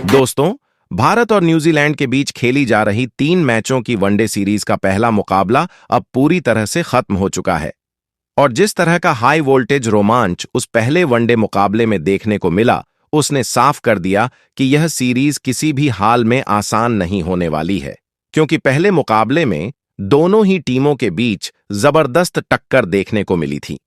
दोस्तों, भारत और न्यूजीलैंड के बीच खेली जा रही 3 मैचों की वनडे सीरीज का पहला मुकाबला अब पूरी तरह से खत्म हो चुका है। और जिस तरह का हाई वोल्टेज रोमांच उस पहले वनडे मुकाबले में देखने को मिला, उसने साफ कर दिया कि यह सीरीज किसी भी हाल में आसान नहीं होने वाली है। क्योंकि पहले मुकाबले में दोनों ही टीमों के बीच जबरदस्त टक्कर देखने को मिली थी,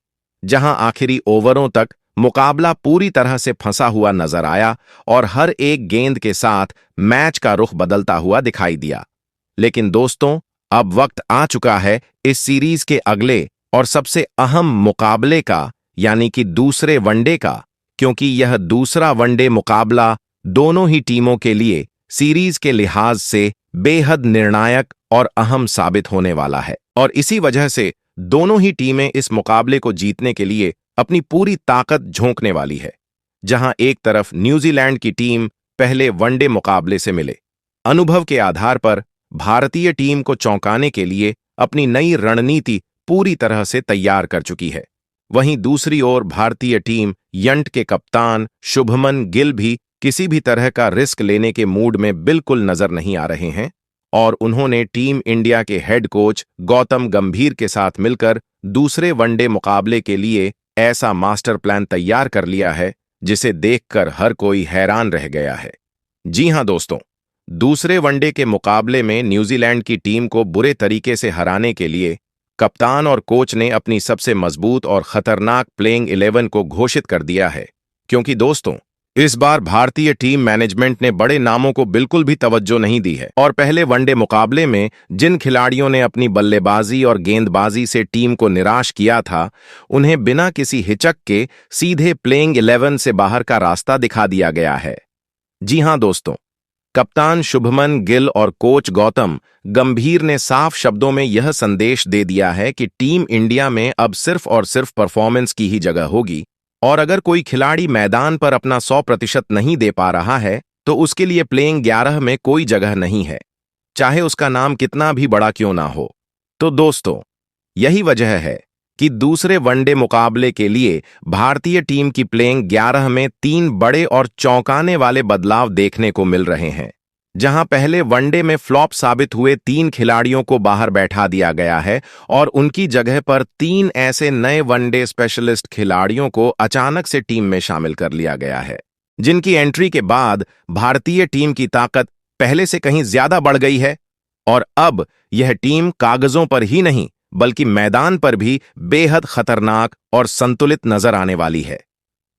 जहां आखिरी ओवरों तक मुकाबला पूरी तरह से फंसा हुआ नजर आया और हर एक गेंद के साथ मैच का रुख बदलता हुआ दिखाई दिया। लेकिन दोस्तों, अब वक्त आ चुका है इस सीरीज के अगले और सबसे अहम मुकाबले का, यानी कि दूसरे वनडे का, क्योंकि यह दूसरा वनडे मुकाबला दोनों ही टीमों के लिए सीरीज के लिहाज से बेहद निर्णायक और अहम साबित होने वाला है। और इसी वजह से दोनों ही टीमें इस मुकाबले को जीतने के लिए अपनी पूरी ताकत झोंकने वाली है। जहां एक तरफ न्यूजीलैंड की टीम पहले वनडे मुकाबले से मिले अनुभव के आधार पर भारतीय टीम को चौंकाने के लिए अपनी नई रणनीति पूरी तरह से तैयार कर चुकी है। वहीं दूसरी ओर भारतीय टीम यंट के कप्तान शुभमन गिल भी किसी भी तरह का रिस्क लेने के मूड में बिल्कुल नजर नहीं आ रहे हैं और उन्होंने टीम इंडिया के हेड कोच गौतम गंभीर के साथ मिलकर दूसरे वनडे मुकाबले के लिए ऐसा मास्टर प्लान तैयार कर लिया है जिसे देखकर हर कोई हैरान रह गया है। जी हां दोस्तों, दूसरे वनडे के मुकाबले में न्यूजीलैंड की टीम को बुरे तरीके से हराने के लिए कप्तान और कोच ने अपनी सबसे मजबूत और खतरनाक प्लेइंग 11 को घोषित कर दिया है। क्योंकि दोस्तों, इस बार भारतीय टीम मैनेजमेंट ने बड़े नामों को बिल्कुल भी तवज्जो नहीं दी है और पहले वनडे मुकाबले में जिन खिलाड़ियों ने अपनी बल्लेबाजी और गेंदबाजी से टीम को निराश किया था, उन्हें बिना किसी हिचक के सीधे प्लेइंग 11 से बाहर का रास्ता दिखा दिया गया है। जी हां दोस्तों, कप्तान शुभमन गिल और कोच गौतम गंभीर ने साफ शब्दों में यह संदेश दे दिया है कि टीम इंडिया में अब सिर्फ और सिर्फ परफॉर्मेंस की ही जगह होगी और अगर कोई खिलाड़ी मैदान पर अपना 100% नहीं दे पा रहा है तो उसके लिए प्लेइंग 11 में कोई जगह नहीं है, चाहे उसका नाम कितना भी बड़ा क्यों ना हो। तो दोस्तों, यही वजह है कि दूसरे वनडे मुकाबले के लिए भारतीय टीम की प्लेइंग 11 में 3 बड़े और चौंकाने वाले बदलाव देखने को मिल रहे हैं। जहां पहले वनडे में फ्लॉप साबित हुए 3 खिलाड़ियों को बाहर बैठा दिया गया है और उनकी जगह पर 3 ऐसे नए वनडे स्पेशलिस्ट खिलाड़ियों को अचानक से टीम में शामिल कर लिया गया है, जिनकी एंट्री के बाद भारतीय टीम की ताकत पहले से कहीं ज्यादा बढ़ गई है और अब यह टीम कागजों पर ही नहीं बल्कि मैदान पर भी बेहद खतरनाक और संतुलित नजर आने वाली है।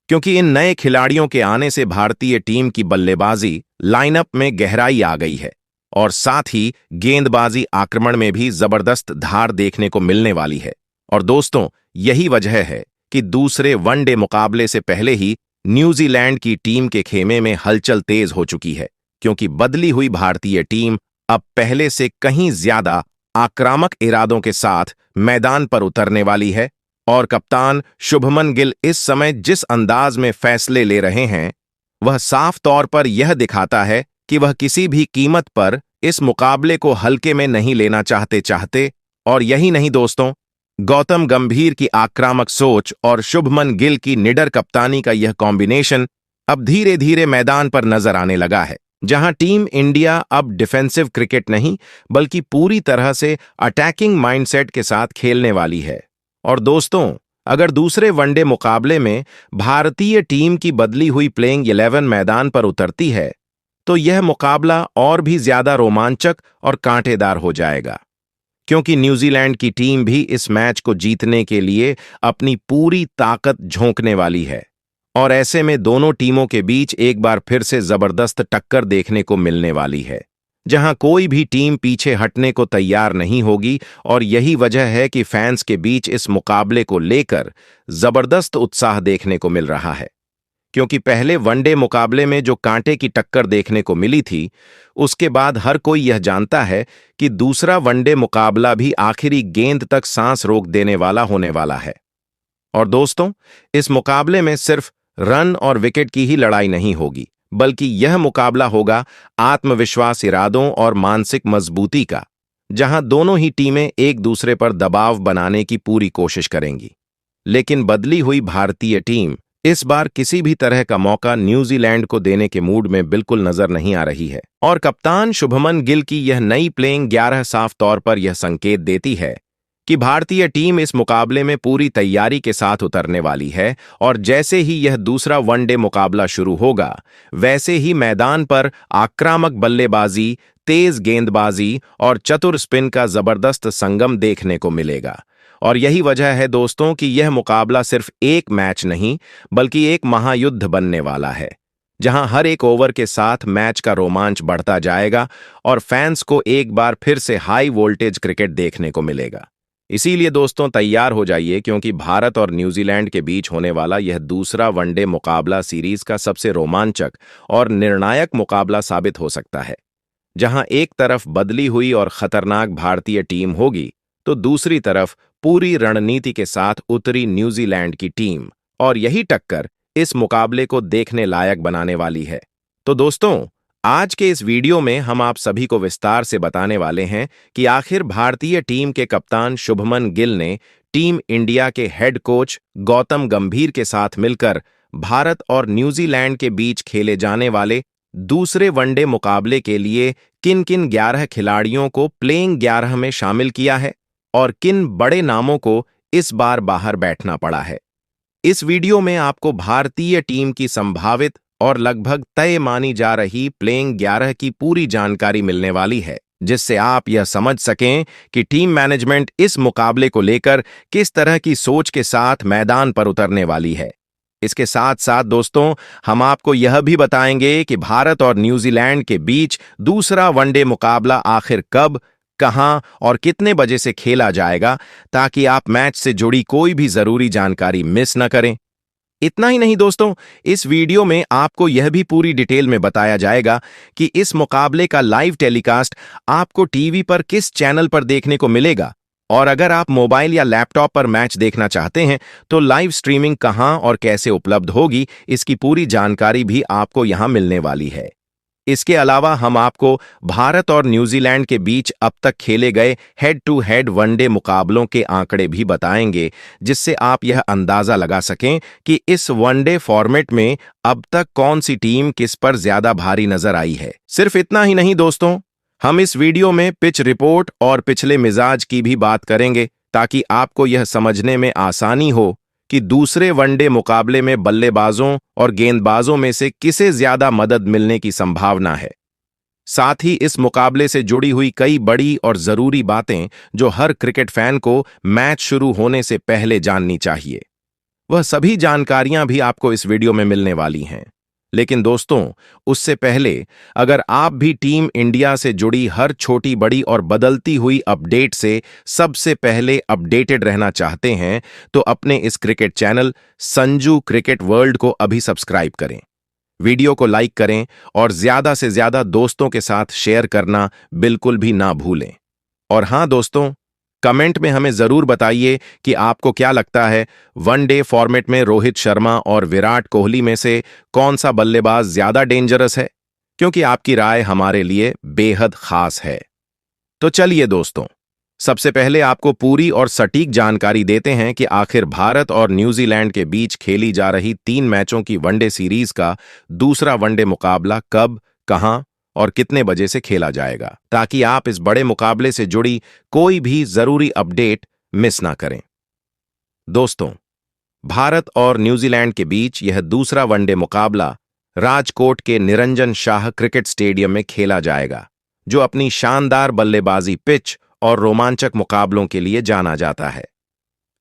क्योंकि इन नए खिलाड़ियों के आने से भारतीय टीम की बल्लेबाजी लाइनअप में गहराई आ गई है और साथ ही गेंदबाजी आक्रमण में भी जबरदस्त धार देखने को मिलने वाली है। और दोस्तों, यही वजह है कि दूसरे वनडे मुकाबले से पहले ही न्यूजीलैंड की टीम के खेमे में हलचल तेज हो चुकी है, क्योंकि बदली हुई भारतीय टीम अब पहले से कहीं ज्यादा आक्रामक इरादों के साथ मैदान पर उतरने वाली है और कप्तान शुभमन गिल इस समय जिस अंदाज में फैसले ले रहे हैं, वह साफ तौर पर यह दिखाता है कि वह किसी भी कीमत पर इस मुकाबले को हल्के में नहीं लेना चाहते। और यही नहीं दोस्तों, गौतम गंभीर की आक्रामक सोच और शुभमन गिल की निडर कप्तानी का यह कॉम्बिनेशन अब धीरे धीरे मैदान पर नजर आने लगा है, जहां टीम इंडिया अब डिफेंसिव क्रिकेट नहीं बल्कि पूरी तरह से अटैकिंग माइंडसेट के साथ खेलने वाली है। और दोस्तों, अगर दूसरे वनडे मुकाबले में भारतीय टीम की बदली हुई प्लेइंग 11 मैदान पर उतरती है तो यह मुकाबला और भी ज्यादा रोमांचक और कांटेदार हो जाएगा, क्योंकि न्यूजीलैंड की टीम भी इस मैच को जीतने के लिए अपनी पूरी ताकत झोंकने वाली है और ऐसे में दोनों टीमों के बीच एक बार फिर से जबरदस्त टक्कर देखने को मिलने वाली है, जहां कोई भी टीम पीछे हटने को तैयार नहीं होगी। और यही वजह है कि फैंस के बीच इस मुकाबले को लेकर जबरदस्त उत्साह देखने को मिल रहा है। क्योंकि पहले वनडे मुकाबले में जो कांटे की टक्कर देखने को मिली थी, उसके बाद हर कोई यह जानता है कि दूसरा वनडे मुकाबला भी आखिरी गेंद तक सांस रोक देने वाला होने वाला है। और दोस्तों, इस मुकाबले में सिर्फ रन और विकेट की ही लड़ाई नहीं होगी, बल्कि यह मुकाबला होगा आत्मविश्वास, इरादों और मानसिक मजबूती का, जहां दोनों ही टीमें एक दूसरे पर दबाव बनाने की पूरी कोशिश करेंगी। लेकिन बदली हुई भारतीय टीम इस बार किसी भी तरह का मौका न्यूजीलैंड को देने के मूड में बिल्कुल नजर नहीं आ रही है और कप्तान शुभमन गिल की यह नई प्लेइंग 11 साफ तौर पर यह संकेत देती है कि भारतीय टीम इस मुकाबले में पूरी तैयारी के साथ उतरने वाली है और जैसे ही यह दूसरा वनडे मुकाबला शुरू होगा वैसे ही मैदान पर आक्रामक बल्लेबाजी, तेज गेंदबाजी और चतुर स्पिन का जबरदस्त संगम देखने को मिलेगा। और यही वजह है दोस्तों कि यह मुकाबला सिर्फ एक मैच नहीं बल्कि एक महायुद्ध बनने वाला है, जहां हर एक ओवर के साथ मैच का रोमांच बढ़ता जाएगा और फैंस को एक बार फिर से हाई वोल्टेज क्रिकेट देखने को मिलेगा। इसीलिए दोस्तों तैयार हो जाइए, क्योंकि भारत और न्यूजीलैंड के बीच होने वाला यह दूसरा वनडे मुकाबला सीरीज का सबसे रोमांचक और निर्णायक मुकाबला साबित हो सकता है, जहां एक तरफ बदली हुई और खतरनाक भारतीय टीम होगी तो दूसरी तरफ पूरी रणनीति के साथ उतरी न्यूजीलैंड की टीम, और यही टक्कर इस मुकाबले को देखने लायक बनाने वाली है। तो दोस्तों आज के इस वीडियो में हम आप सभी को विस्तार से बताने वाले हैं कि आखिर भारतीय टीम के कप्तान शुभमन गिल ने टीम इंडिया के हेड कोच गौतम गंभीर के साथ मिलकर भारत और न्यूजीलैंड के बीच खेले जाने वाले दूसरे वनडे मुकाबले के लिए किन किन 11 खिलाड़ियों को प्लेइंग 11 में शामिल किया है और किन बड़े नामों को इस बार बाहर बैठना पड़ा है। इस वीडियो में आपको भारतीय टीम की संभावित और लगभग तय मानी जा रही प्लेइंग 11 की पूरी जानकारी मिलने वाली है, जिससे आप यह समझ सकें कि टीम मैनेजमेंट इस मुकाबले को लेकर किस तरह की सोच के साथ मैदान पर उतरने वाली है। इसके साथ साथ दोस्तों हम आपको यह भी बताएंगे कि भारत और न्यूजीलैंड के बीच दूसरा वनडे मुकाबला आखिर कब, कहां और कितने बजे से खेला जाएगा, ताकि आप मैच से जुड़ी कोई भी जरूरी जानकारी मिस न करें। इतना ही नहीं दोस्तों, इस वीडियो में आपको यह भी पूरी डिटेल में बताया जाएगा कि इस मुकाबले का लाइव टेलीकास्ट आपको टीवी पर किस चैनल पर देखने को मिलेगा, और अगर आप मोबाइल या लैपटॉप पर मैच देखना चाहते हैं तो लाइव स्ट्रीमिंग कहां और कैसे उपलब्ध होगी, इसकी पूरी जानकारी भी आपको यहां मिलने वाली है। इसके अलावा हम आपको भारत और न्यूजीलैंड के बीच अब तक खेले गए हेड टू हेड वनडे मुकाबलों के आंकड़े भी बताएंगे, जिससे आप यह अंदाजा लगा सकें कि इस वनडे फॉर्मेट में अब तक कौन सी टीम किस पर ज्यादा भारी नजर आई है। सिर्फ इतना ही नहीं दोस्तों, हम इस वीडियो में पिच रिपोर्ट और पिछले मिजाज की भी बात करेंगे, ताकि आपको यह समझने में आसानी हो कि दूसरे वनडे मुकाबले में बल्लेबाजों और गेंदबाजों में से किसे ज्यादा मदद मिलने की संभावना है। साथ ही इस मुकाबले से जुड़ी हुई कई बड़ी और जरूरी बातें जो हर क्रिकेट फैन को मैच शुरू होने से पहले जाननी चाहिए, वह सभी जानकारियां भी आपको इस वीडियो में मिलने वाली हैं। लेकिन दोस्तों उससे पहले अगर आप भी टीम इंडिया से जुड़ी हर छोटी बड़ी और बदलती हुई अपडेट से सबसे पहले अपडेटेड रहना चाहते हैं तो अपने इस cricket channel Sanju cricket world को अभी सब्सक्राइब करें, वीडियो को लाइक करें और ज्यादा से ज्यादा दोस्तों के साथ शेयर करना बिल्कुल भी ना भूलें। और हां दोस्तों, कमेंट में हमें जरूर बताइए कि आपको क्या लगता है वनडे फॉर्मेट में रोहित शर्मा और विराट कोहली में से कौन सा बल्लेबाज ज्यादा डेंजरस है, क्योंकि आपकी राय हमारे लिए बेहद खास है। तो चलिए दोस्तों, सबसे पहले आपको पूरी और सटीक जानकारी देते हैं कि आखिर भारत और न्यूजीलैंड के बीच खेली जा रही 3 मैचों की वनडे सीरीज का दूसरा वनडे मुकाबला कब, कहां और कितने बजे से खेला जाएगा, ताकि आप इस बड़े मुकाबले से जुड़ी कोई भी जरूरी अपडेट मिस ना करें। दोस्तों भारत और न्यूजीलैंड के बीच यह दूसरा वनडे मुकाबला राजकोट के निरंजन शाह क्रिकेट स्टेडियम में खेला जाएगा, जो अपनी शानदार बल्लेबाजी पिच और रोमांचक मुकाबलों के लिए जाना जाता है।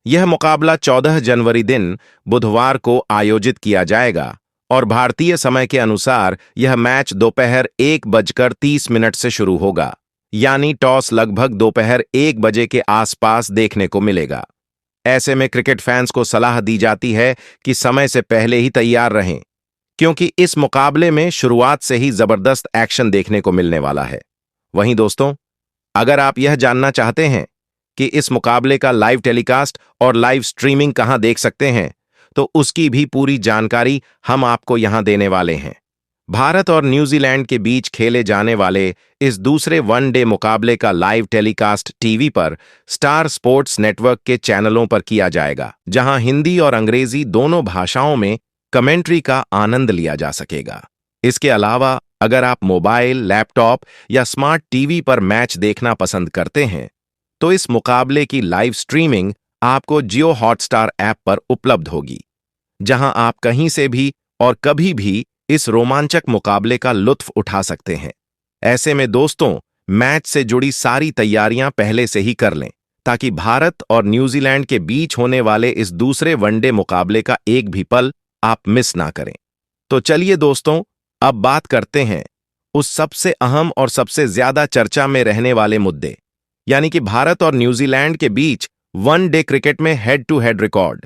यह मुकाबला 14 जनवरी दिन बुधवार को आयोजित किया जाएगा और भारतीय समय के अनुसार यह मैच दोपहर 1:30 से शुरू होगा, यानी टॉस लगभग दोपहर 1 बजे के आसपास देखने को मिलेगा। ऐसे में क्रिकेट फैंस को सलाह दी जाती है कि समय से पहले ही तैयार रहें, क्योंकि इस मुकाबले में शुरुआत से ही जबरदस्त एक्शन देखने को मिलने वाला है। वहीं दोस्तों, अगर आप यह जानना चाहते हैं कि इस मुकाबले का लाइव टेलीकास्ट और लाइव स्ट्रीमिंग कहां देख सकते हैं, तो उसकी भी पूरी जानकारी हम आपको यहां देने वाले हैं। भारत और न्यूजीलैंड के बीच खेले जाने वाले इस दूसरे वनडे मुकाबले का लाइव टेलीकास्ट टीवी पर स्टार स्पोर्ट्स नेटवर्क के चैनलों पर किया जाएगा, जहां हिंदी और अंग्रेजी दोनों भाषाओं में कमेंट्री का आनंद लिया जा सकेगा। इसके अलावा अगर आप मोबाइल, लैपटॉप या स्मार्ट टीवी पर मैच देखना पसंद करते हैं, तो इस मुकाबले की लाइव स्ट्रीमिंग आपको जियो हॉटस्टार ऐप पर उपलब्ध होगी, जहां आप कहीं से भी और कभी भी इस रोमांचक मुकाबले का लुत्फ उठा सकते हैं। ऐसे में दोस्तों, मैच से जुड़ी सारी तैयारियां पहले से ही कर लें, ताकि भारत और न्यूजीलैंड के बीच होने वाले इस दूसरे वनडे मुकाबले का एक भी पल आप मिस ना करें। तो चलिए दोस्तों, अब बात करते हैं उस सबसे अहम और सबसे ज्यादा चर्चा में रहने वाले मुद्दे, यानी कि भारत और न्यूजीलैंड के बीच वनडे क्रिकेट में हेड टू हेड रिकॉर्ड।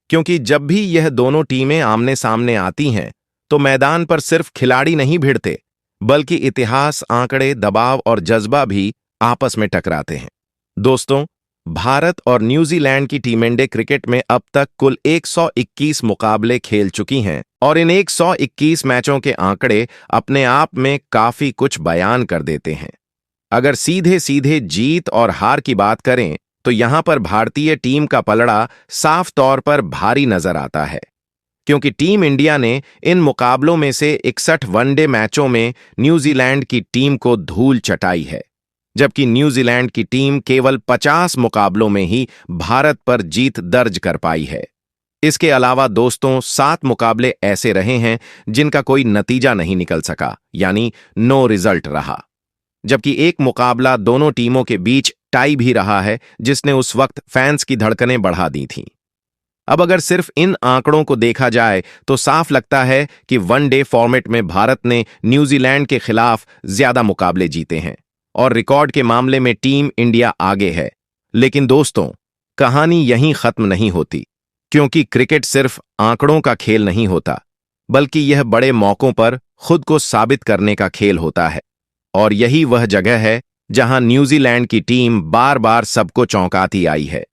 क्योंकि जब भी यह दोनों टीमें आमने सामने आती हैं, तो मैदान पर सिर्फ खिलाड़ी नहीं भिड़ते, बल्कि इतिहास, आंकड़े, दबाव और जज्बा भी आपस में टकराते हैं। दोस्तों, भारत और न्यूजीलैंड की टीमें क्रिकेट में अब तक कुल 121 मुकाबले खेल चुकी हैं और इन 121 मैचों के आंकड़े अपने आप में काफी कुछ बयान कर देते हैं। अगर सीधे सीधे जीत और हार की बात करें, तो यहां पर भारतीय टीम का पलड़ा साफ तौर पर भारी नजर आता है, क्योंकि टीम इंडिया ने इन मुकाबलों में से 61 वनडे मैचों में न्यूजीलैंड की टीम को धूल चटाई है, जबकि न्यूजीलैंड की टीम केवल 50 मुकाबलों में ही भारत पर जीत दर्ज कर पाई है। इसके अलावा दोस्तों, 7 मुकाबले ऐसे रहे हैं जिनका कोई नतीजा नहीं निकल सका, यानी नो रिजल्ट रहा, जबकि एक मुकाबला दोनों टीमों के बीच टाई भी रहा है, जिसने उस वक्त फैंस की धड़कनें बढ़ा दी थीं। अब अगर सिर्फ इन आंकड़ों को देखा जाए, तो साफ लगता है कि वनडे फॉर्मेट में भारत ने न्यूजीलैंड के खिलाफ ज्यादा मुकाबले जीते हैं और रिकॉर्ड के मामले में टीम इंडिया आगे है। लेकिन दोस्तों, कहानी यहीं खत्म नहीं होती, क्योंकि क्रिकेट सिर्फ आंकड़ों का खेल नहीं होता, बल्कि यह बड़े मौकों पर खुद को साबित करने का खेल होता है। और यही वह जगह है जहां न्यूजीलैंड की टीम बार बार सबको चौंकाती आई है,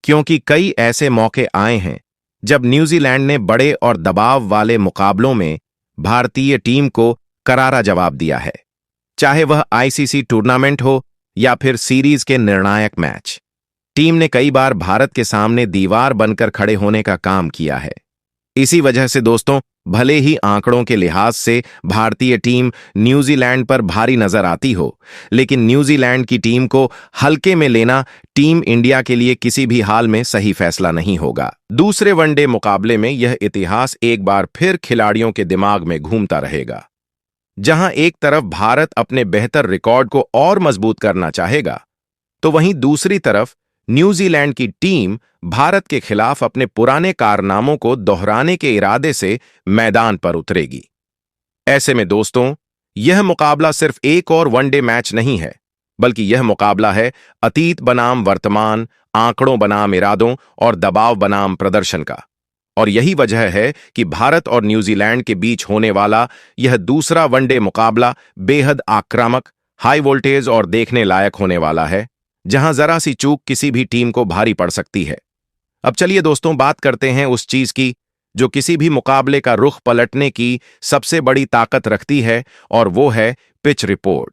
क्योंकि कई ऐसे मौके आए हैं जब न्यूजीलैंड ने बड़े और दबाव वाले मुकाबलों में भारतीय टीम को करारा जवाब दिया है, चाहे वह आईसीसी टूर्नामेंट हो या फिर सीरीज के निर्णायक मैच। टीम ने कई बार भारत के सामने दीवार बनकर खड़े होने का काम किया है। इसी वजह से दोस्तों, भले ही आंकड़ों के लिहाज से भारतीय टीम न्यूजीलैंड पर भारी नजर आती हो, लेकिन न्यूजीलैंड की टीम को हल्के में लेना टीम इंडिया के लिए किसी भी हाल में सही फैसला नहीं होगा। दूसरे वनडे मुकाबले में यह इतिहास एक बार फिर खिलाड़ियों के दिमाग में घूमता रहेगा, जहां एक तरफ भारत अपने बेहतर रिकॉर्ड को और मजबूत करना चाहेगा, तो वहीं दूसरी तरफ न्यूजीलैंड की टीम भारत के खिलाफ अपने पुराने कारनामों को दोहराने के इरादे से मैदान पर उतरेगी। ऐसे में दोस्तों, यह मुकाबला सिर्फ एक और वनडे मैच नहीं है, बल्कि यह मुकाबला है अतीत बनाम वर्तमान, आंकड़ों बनाम इरादों और दबाव बनाम प्रदर्शन का। और यही वजह है कि भारत और न्यूजीलैंड के बीच होने वाला यह दूसरा वनडे मुकाबला बेहद आक्रामक, हाई वोल्टेज और देखने लायक होने वाला है, जहां जरा सी चूक किसी भी टीम को भारी पड़ सकती है। अब चलिए दोस्तों, बात करते हैं उस चीज की जो किसी भी मुकाबले का रुख पलटने की सबसे बड़ी ताकत रखती है, और वो है पिच रिपोर्ट।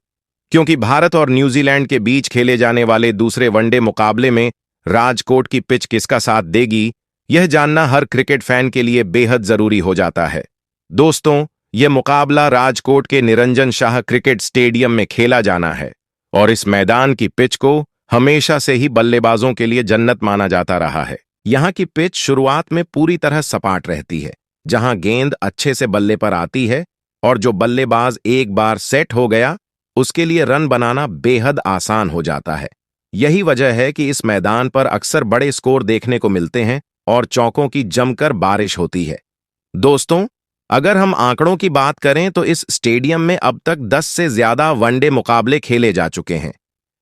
क्योंकि भारत और न्यूजीलैंड के बीच खेले जाने वाले दूसरे वनडे मुकाबले में राजकोट की पिच किसका साथ देगी, यह जानना हर क्रिकेट फैन के लिए बेहद जरूरी हो जाता है। दोस्तों, यह मुकाबला राजकोट के निरंजन शाह क्रिकेट स्टेडियम में खेला जाना है, और इस मैदान की पिच को हमेशा से ही बल्लेबाजों के लिए जन्नत माना जाता रहा है। यहां की पिच शुरुआत में पूरी तरह सपाट रहती है, जहां गेंद अच्छे से बल्ले पर आती है, और जो बल्लेबाज एक बार सेट हो गया, उसके लिए रन बनाना बेहद आसान हो जाता है। यही वजह है कि इस मैदान पर अक्सर बड़े स्कोर देखने को मिलते हैं और चौकों की जमकर बारिश होती है। दोस्तों, अगर हम आंकड़ों की बात करें, तो इस स्टेडियम में अब तक 10 से ज्यादा वनडे मुकाबले खेले जा चुके हैं,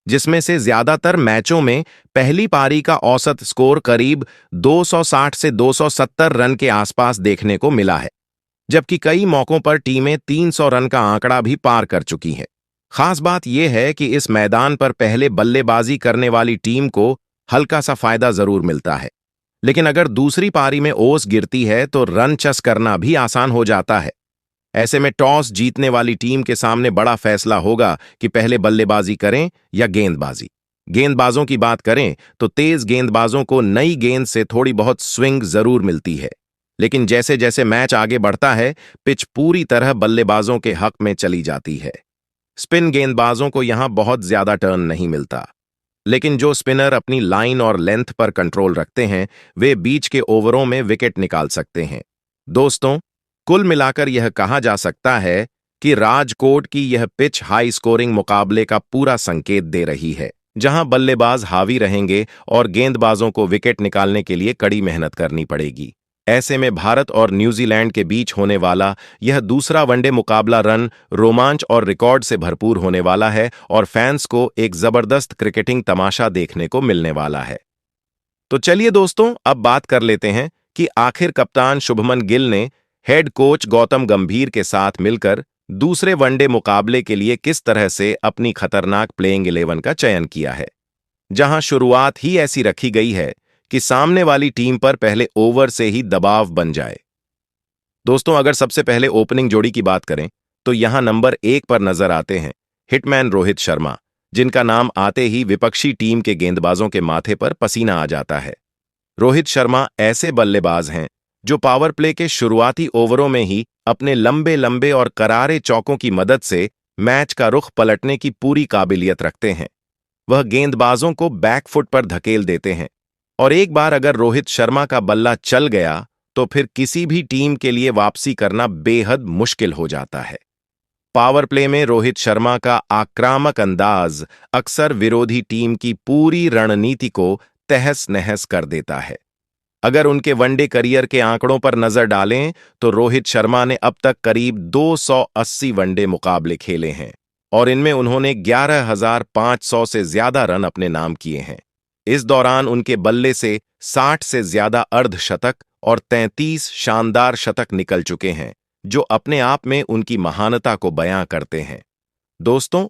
जिसमें से ज्यादातर मैचों में पहली पारी का औसत स्कोर करीब 260 से 270 रन के आसपास देखने को मिला है, जबकि कई मौकों पर टीमें 300 रन का आंकड़ा भी पार कर चुकी हैं। खास बात यह है कि इस मैदान पर पहले बल्लेबाजी करने वाली टीम को हल्का सा फायदा जरूर मिलता है, लेकिन अगर दूसरी पारी में ओस गिरती है तो रन चस करना भी आसान हो जाता है। ऐसे में टॉस जीतने वाली टीम के सामने बड़ा फैसला होगा कि पहले बल्लेबाजी करें या गेंदबाजी। गेंदबाजों की बात करें तो तेज गेंदबाजों को नई गेंद से थोड़ी बहुत स्विंग जरूर मिलती है, लेकिन जैसे जैसे मैच आगे बढ़ता है, पिच पूरी तरह बल्लेबाजों के हक में चली जाती है। स्पिन गेंदबाजों को यहां बहुत ज्यादा टर्न नहीं मिलता, लेकिन जो स्पिनर अपनी लाइन और लेंथ पर कंट्रोल रखते हैं, वे बीच के ओवरों में विकेट निकाल सकते हैं। दोस्तों, कुल मिलाकर यह कहा जा सकता है कि राजकोट की यह पिच हाई स्कोरिंग मुकाबले का पूरा संकेत दे रही है, जहां बल्लेबाज हावी रहेंगे और गेंदबाजों को विकेट निकालने के लिए कड़ी मेहनत करनी पड़ेगी। ऐसे में भारत और न्यूजीलैंड के बीच होने वाला यह दूसरा वनडे मुकाबला रन, रोमांच और रिकॉर्ड से भरपूर होने वाला है और फैंस को एक जबरदस्त क्रिकेटिंग तमाशा देखने को मिलने वाला है। तो चलिए दोस्तों, अब बात कर लेते हैं कि आखिर कप्तान शुभमन गिल ने हेड कोच गौतम गंभीर के साथ मिलकर दूसरे वनडे मुकाबले के लिए किस तरह से अपनी खतरनाक प्लेइंग 11 का चयन किया है, जहां शुरुआत ही ऐसी रखी गई है कि सामने वाली टीम पर पहले ओवर से ही दबाव बन जाए। दोस्तों, अगर सबसे पहले ओपनिंग जोड़ी की बात करें तो यहां नंबर 1 पर नजर आते हैं हिटमैन रोहित शर्मा, जिनका नाम आते ही विपक्षी टीम के गेंदबाजों के माथे पर पसीना आ जाता है। रोहित शर्मा ऐसे बल्लेबाज हैं जो पावर प्ले के शुरुआती ओवरों में ही अपने लंबे लंबे और करारे चौकों की मदद से मैच का रुख पलटने की पूरी काबिलियत रखते हैं। वह गेंदबाजों को बैकफुट पर धकेल देते हैं और एक बार अगर रोहित शर्मा का बल्ला चल गया तो फिर किसी भी टीम के लिए वापसी करना बेहद मुश्किल हो जाता है। पावर प्ले में रोहित शर्मा का आक्रामक अंदाज अक्सर विरोधी टीम की पूरी रणनीति को तहस नहस कर देता है। अगर उनके वनडे करियर के आंकड़ों पर नजर डालें तो रोहित शर्मा ने अब तक करीब 280 वनडे मुकाबले खेले हैं और इनमें उन्होंने 11,500 से ज्यादा रन अपने नाम किए हैं। इस दौरान उनके बल्ले से 60 से ज्यादा अर्धशतक और 33 शानदार शतक निकल चुके हैं, जो अपने आप में उनकी महानता को बयां करते हैं। दोस्तों,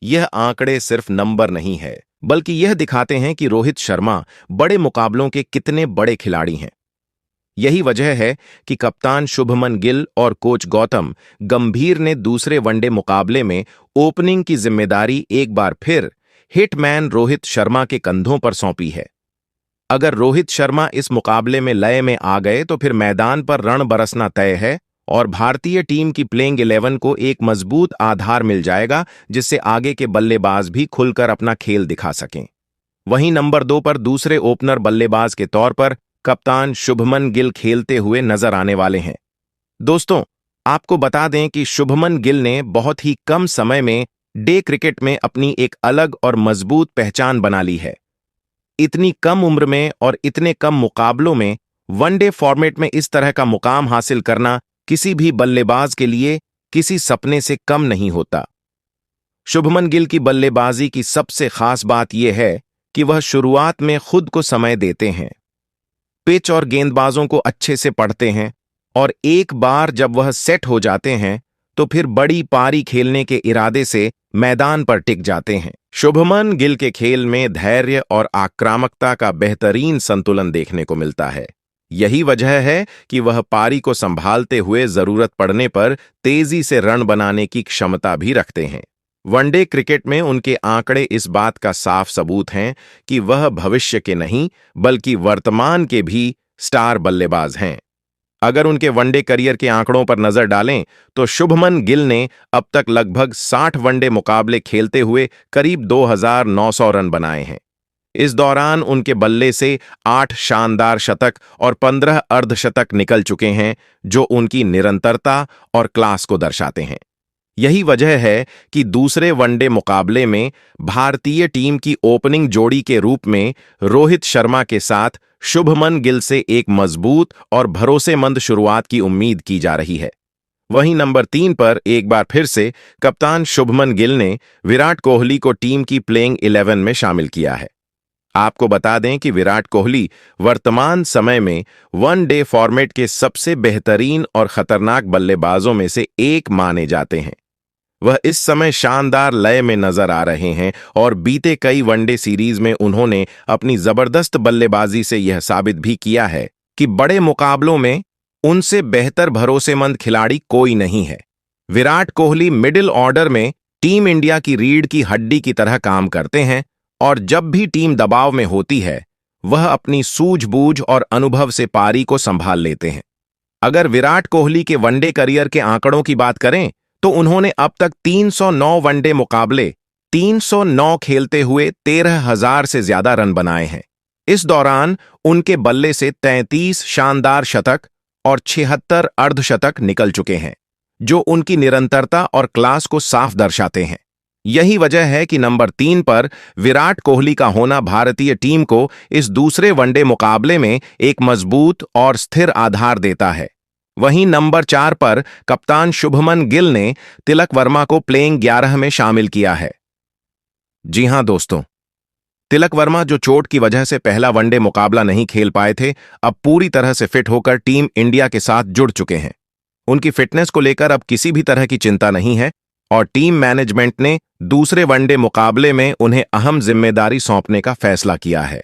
यह आंकड़े सिर्फ नंबर नहीं है, बल्कि यह दिखाते हैं कि रोहित शर्मा बड़े मुकाबलों के कितने बड़े खिलाड़ी हैं। यही वजह है कि कप्तान शुभमन गिल और कोच गौतम गंभीर ने दूसरे वनडे मुकाबले में ओपनिंग की जिम्मेदारी एक बार फिर हिटमैन रोहित शर्मा के कंधों पर सौंपी है। अगर रोहित शर्मा इस मुकाबले में लय में आ गए तो फिर मैदान पर रण बरसना तय है और भारतीय टीम की प्लेइंग 11 को एक मजबूत आधार मिल जाएगा, जिससे आगे के बल्लेबाज भी खुलकर अपना खेल दिखा सकें। वहीं नंबर 2 पर दूसरे ओपनर बल्लेबाज के तौर पर कप्तान शुभमन गिल खेलते हुए नजर आने वाले हैं। दोस्तों, आपको बता दें कि शुभमन गिल ने बहुत ही कम समय में डे क्रिकेट में अपनी एक अलग और मजबूत पहचान बना ली है। इतनी कम उम्र में और इतने कम मुकाबलों में वनडे फॉर्मेट में इस तरह का मुकाम हासिल करना किसी भी बल्लेबाज के लिए किसी सपने से कम नहीं होता। शुभमन गिल की बल्लेबाजी की सबसे खास बात यह है कि वह शुरुआत में खुद को समय देते हैं, पिच और गेंदबाजों को अच्छे से पढ़ते हैं और एक बार जब वह सेट हो जाते हैं तो फिर बड़ी पारी खेलने के इरादे से मैदान पर टिक जाते हैं। शुभमन गिल के खेल में धैर्य और आक्रामकता का बेहतरीन संतुलन देखने को मिलता है। यही वजह है कि वह पारी को संभालते हुए जरूरत पड़ने पर तेजी से रन बनाने की क्षमता भी रखते हैं। वनडे क्रिकेट में उनके आंकड़े इस बात का साफ सबूत हैं कि वह भविष्य के नहीं बल्कि वर्तमान के भी स्टार बल्लेबाज हैं। अगर उनके वनडे करियर के आंकड़ों पर नजर डालें तो शुभमन गिल ने अब तक लगभग 60 वनडे मुकाबले खेलते हुए करीब 2,900 रन बनाए हैं। इस दौरान उनके बल्ले से 8 शानदार शतक और 15 अर्धशतक निकल चुके हैं, जो उनकी निरंतरता और क्लास को दर्शाते हैं। यही वजह है कि दूसरे वनडे मुकाबले में भारतीय टीम की ओपनिंग जोड़ी के रूप में रोहित शर्मा के साथ शुभमन गिल से एक मजबूत और भरोसेमंद शुरुआत की उम्मीद की जा रही है। वहीं नंबर 3 पर एक बार फिर से कप्तान शुभमन गिल ने विराट कोहली को टीम की प्लेइंग 11 में शामिल किया है। आपको बता दें कि विराट कोहली वर्तमान समय में वनडे फॉर्मेट के सबसे बेहतरीन और खतरनाक बल्लेबाजों में से एक माने जाते हैं। वह इस समय शानदार लय में नजर आ रहे हैं और बीते कई वनडे सीरीज में उन्होंने अपनी जबरदस्त बल्लेबाजी से यह साबित भी किया है कि बड़े मुकाबलों में उनसे बेहतर भरोसेमंद खिलाड़ी कोई नहीं है। विराट कोहली मिडिल ऑर्डर में टीम इंडिया की रीढ़ की हड्डी की तरह काम करते हैं और जब भी टीम दबाव में होती है, वह अपनी सूझबूझ और अनुभव से पारी को संभाल लेते हैं। अगर विराट कोहली के वनडे करियर के आंकड़ों की बात करें तो उन्होंने अब तक 309 वनडे मुकाबले 309 खेलते हुए 13,000 से ज्यादा रन बनाए हैं। इस दौरान उनके बल्ले से 33 शानदार शतक और 76 अर्धशतक निकल चुके हैं, जो उनकी निरंतरता और क्लास को साफ दर्शाते हैं। यही वजह है कि नंबर 3 पर विराट कोहली का होना भारतीय टीम को इस दूसरे वनडे मुकाबले में एक मजबूत और स्थिर आधार देता है। वहीं नंबर 4 पर कप्तान शुभमन गिल ने तिलक वर्मा को प्लेइंग 11 में शामिल किया है। जी हां दोस्तों, तिलक वर्मा जो चोट की वजह से पहला वनडे मुकाबला नहीं खेल पाए थे, अब पूरी तरह से फिट होकर टीम इंडिया के साथ जुड़ चुके हैं। उनकी फिटनेस को लेकर अब किसी भी तरह की चिंता नहीं है और टीम मैनेजमेंट ने दूसरे वनडे मुकाबले में उन्हें अहम जिम्मेदारी सौंपने का फैसला किया है।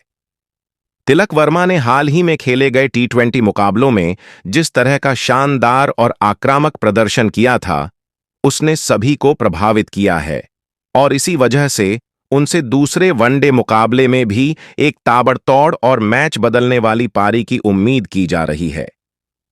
तिलक वर्मा ने हाल ही में खेले गए T20 मुकाबलों में जिस तरह का शानदार और आक्रामक प्रदर्शन किया था, उसने सभी को प्रभावित किया है और इसी वजह से उनसे दूसरे वनडे मुकाबले में भी एक ताबड़तोड़ और मैच बदलने वाली पारी की उम्मीद की जा रही है।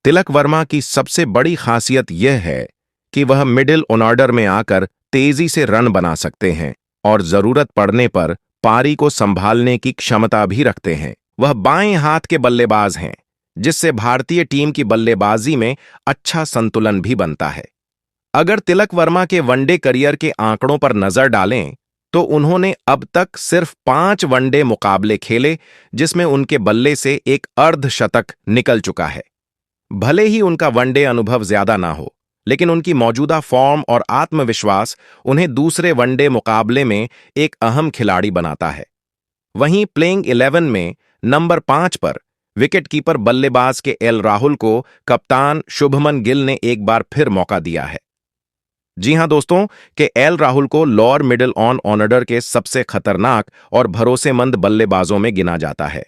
तिलक वर्मा की सबसे बड़ी खासियत यह है कि वह मिडिल ऑर्डर में आकर तेजी से रन बना सकते हैं और जरूरत पड़ने पर पारी को संभालने की क्षमता भी रखते हैं। वह बाएं हाथ के बल्लेबाज हैं, जिससे भारतीय टीम की बल्लेबाजी में अच्छा संतुलन भी बनता है। अगर तिलक वर्मा के वनडे करियर के आंकड़ों पर नजर डालें तो उन्होंने अब तक सिर्फ 5 वनडे मुकाबले खेले, जिसमें उनके बल्ले से एक अर्धशतक निकल चुका है। भले ही उनका वनडे अनुभव ज्यादा ना हो, लेकिन उनकी मौजूदा फॉर्म और आत्मविश्वास उन्हें दूसरे वनडे मुकाबले में एक अहम खिलाड़ी बनाता है। वहीं प्लेइंग 11 में नंबर 5 पर विकेटकीपर बल्लेबाज के एल राहुल को कप्तान शुभमन गिल ने एक बार फिर मौका दिया है। जी हां दोस्तों, के एल राहुल को लोअर मिडिल ऑर्डर के सबसे खतरनाक और भरोसेमंद बल्लेबाजों में गिना जाता है।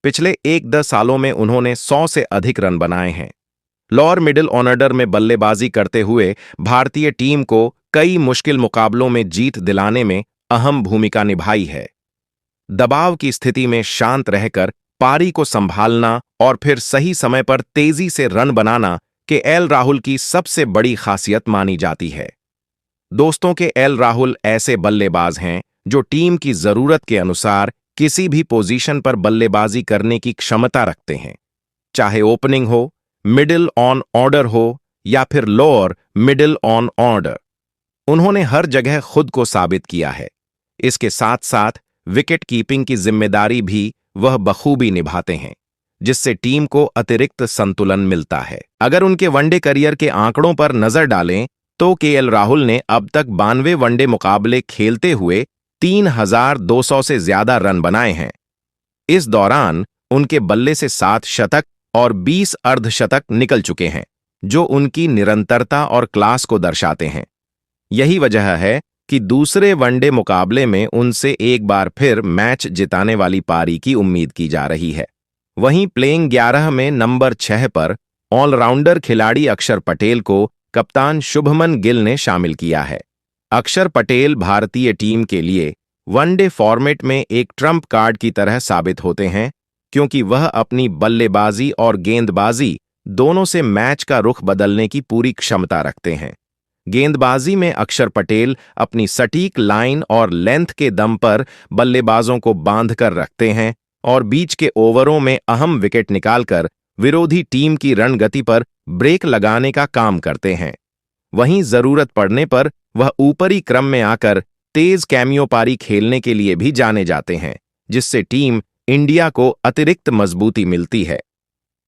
पिछले 1-10 सालों में उन्होंने 100 से अधिक रन बनाए हैं। लोअर मिडिल ऑर्डर में बल्लेबाजी करते हुए भारतीय टीम को कई मुश्किल मुकाबलों में जीत दिलाने में अहम भूमिका निभाई है। दबाव की स्थिति में शांत रहकर पारी को संभालना और फिर सही समय पर तेजी से रन बनाना के एल राहुल की सबसे बड़ी खासियत मानी जाती है। दोस्तों, के एल राहुल ऐसे बल्लेबाज हैं जो टीम की जरूरत के अनुसार किसी भी पोजीशन पर बल्लेबाजी करने की क्षमता रखते हैं, चाहे ओपनिंग हो, मिडिल ऑन ऑर्डर हो या फिर लोअर मिडिल ऑन ऑर्डर। उन्होंने हर जगह खुद को साबित किया है। इसके साथ साथ विकेट कीपिंग की जिम्मेदारी भी वह बखूबी निभाते हैं, जिससे टीम को अतिरिक्त संतुलन मिलता है। अगर उनके वनडे करियर के आंकड़ों पर नजर डालें तो केएल राहुल ने अब तक 92 वनडे मुकाबले खेलते हुए 3,200 से ज्यादा रन बनाए हैं। इस दौरान उनके बल्ले से 7 शतक और 20 अर्धशतक निकल चुके हैं, जो उनकी निरंतरता और क्लास को दर्शाते हैं। यही वजह है कि दूसरे वनडे मुकाबले में उनसे एक बार फिर मैच जिताने वाली पारी की उम्मीद की जा रही है। वहीं प्लेइंग 11 में नंबर 6 पर ऑलराउंडर खिलाड़ी अक्षर पटेल को कप्तान शुभमन गिल ने शामिल किया है। अक्षर पटेल भारतीय टीम के लिए वनडे फॉर्मेट में एक ट्रम्प कार्ड की तरह साबित होते हैं, क्योंकि वह अपनी बल्लेबाजी और गेंदबाजी दोनों से मैच का रुख बदलने की पूरी क्षमता रखते हैं। गेंदबाजी में अक्षर पटेल अपनी सटीक लाइन और लेंथ के दम पर बल्लेबाजों को बांध कर रखते हैं और बीच के ओवरों में अहम विकेट निकालकर विरोधी टीम की रणगति पर ब्रेक लगाने का काम करते हैं। वहीं जरूरत पड़ने पर वह ऊपरी क्रम में आकर तेज कैमियो पारी खेलने के लिए भी जाने जाते हैं, जिससे टीम इंडिया को अतिरिक्त मजबूती मिलती है।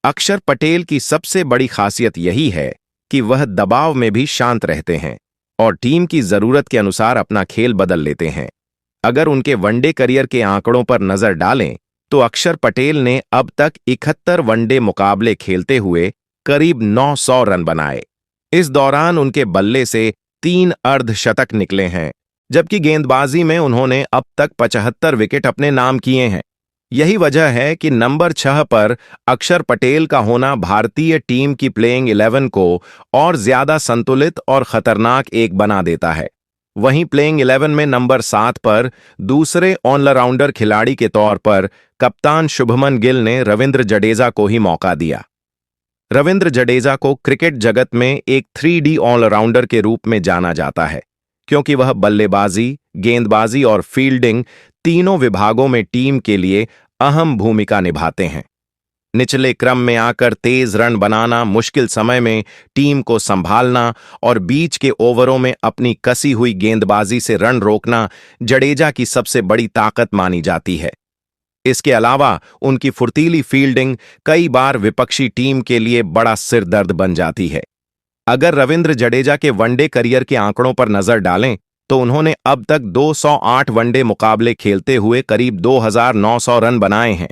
अक्षर पटेल की सबसे बड़ी खासियत यही है कि वह दबाव में भी शांत रहते हैं और टीम की जरूरत के अनुसार अपना खेल बदल लेते हैं। अगर उनके वनडे करियर के आंकड़ों पर नजर डालें तो अक्षर पटेल ने अब तक 71 वनडे मुकाबले खेलते हुए करीब 900 रन बनाए। इस दौरान उनके बल्ले से 3 अर्धशतक निकले हैं, जबकि गेंदबाजी में उन्होंने अब तक 75 विकेट अपने नाम किए हैं। यही वजह है कि नंबर 6 पर अक्षर पटेल का होना भारतीय टीम की प्लेइंग 11 को और ज्यादा संतुलित और खतरनाक एक बना देता है। वहीं प्लेइंग 11 में नंबर 7 पर दूसरे ऑलराउंडर खिलाड़ी के तौर पर कप्तान शुभमन गिल ने रविंद्र जडेजा को ही मौका दिया। रविंद्र जडेजा को क्रिकेट जगत में एक 3D ऑलराउंडर के रूप में जाना जाता है, क्योंकि वह बल्लेबाजी, गेंदबाजी और फील्डिंग तीनों विभागों में टीम के लिए अहम भूमिका निभाते हैं। निचले क्रम में आकर तेज रन बनाना, मुश्किल समय में टीम को संभालना और बीच के ओवरों में अपनी कसी हुई गेंदबाजी से रन रोकना जडेजा की सबसे बड़ी ताकत मानी जाती है। इसके अलावा उनकी फुर्तीली फील्डिंग कई बार विपक्षी टीम के लिए बड़ा सिरदर्द बन जाती है। अगर रविंद्र जडेजा के वनडे करियर के आंकड़ों पर नजर डालें तो उन्होंने अब तक 208 वनडे मुकाबले खेलते हुए करीब 2900 रन बनाए हैं।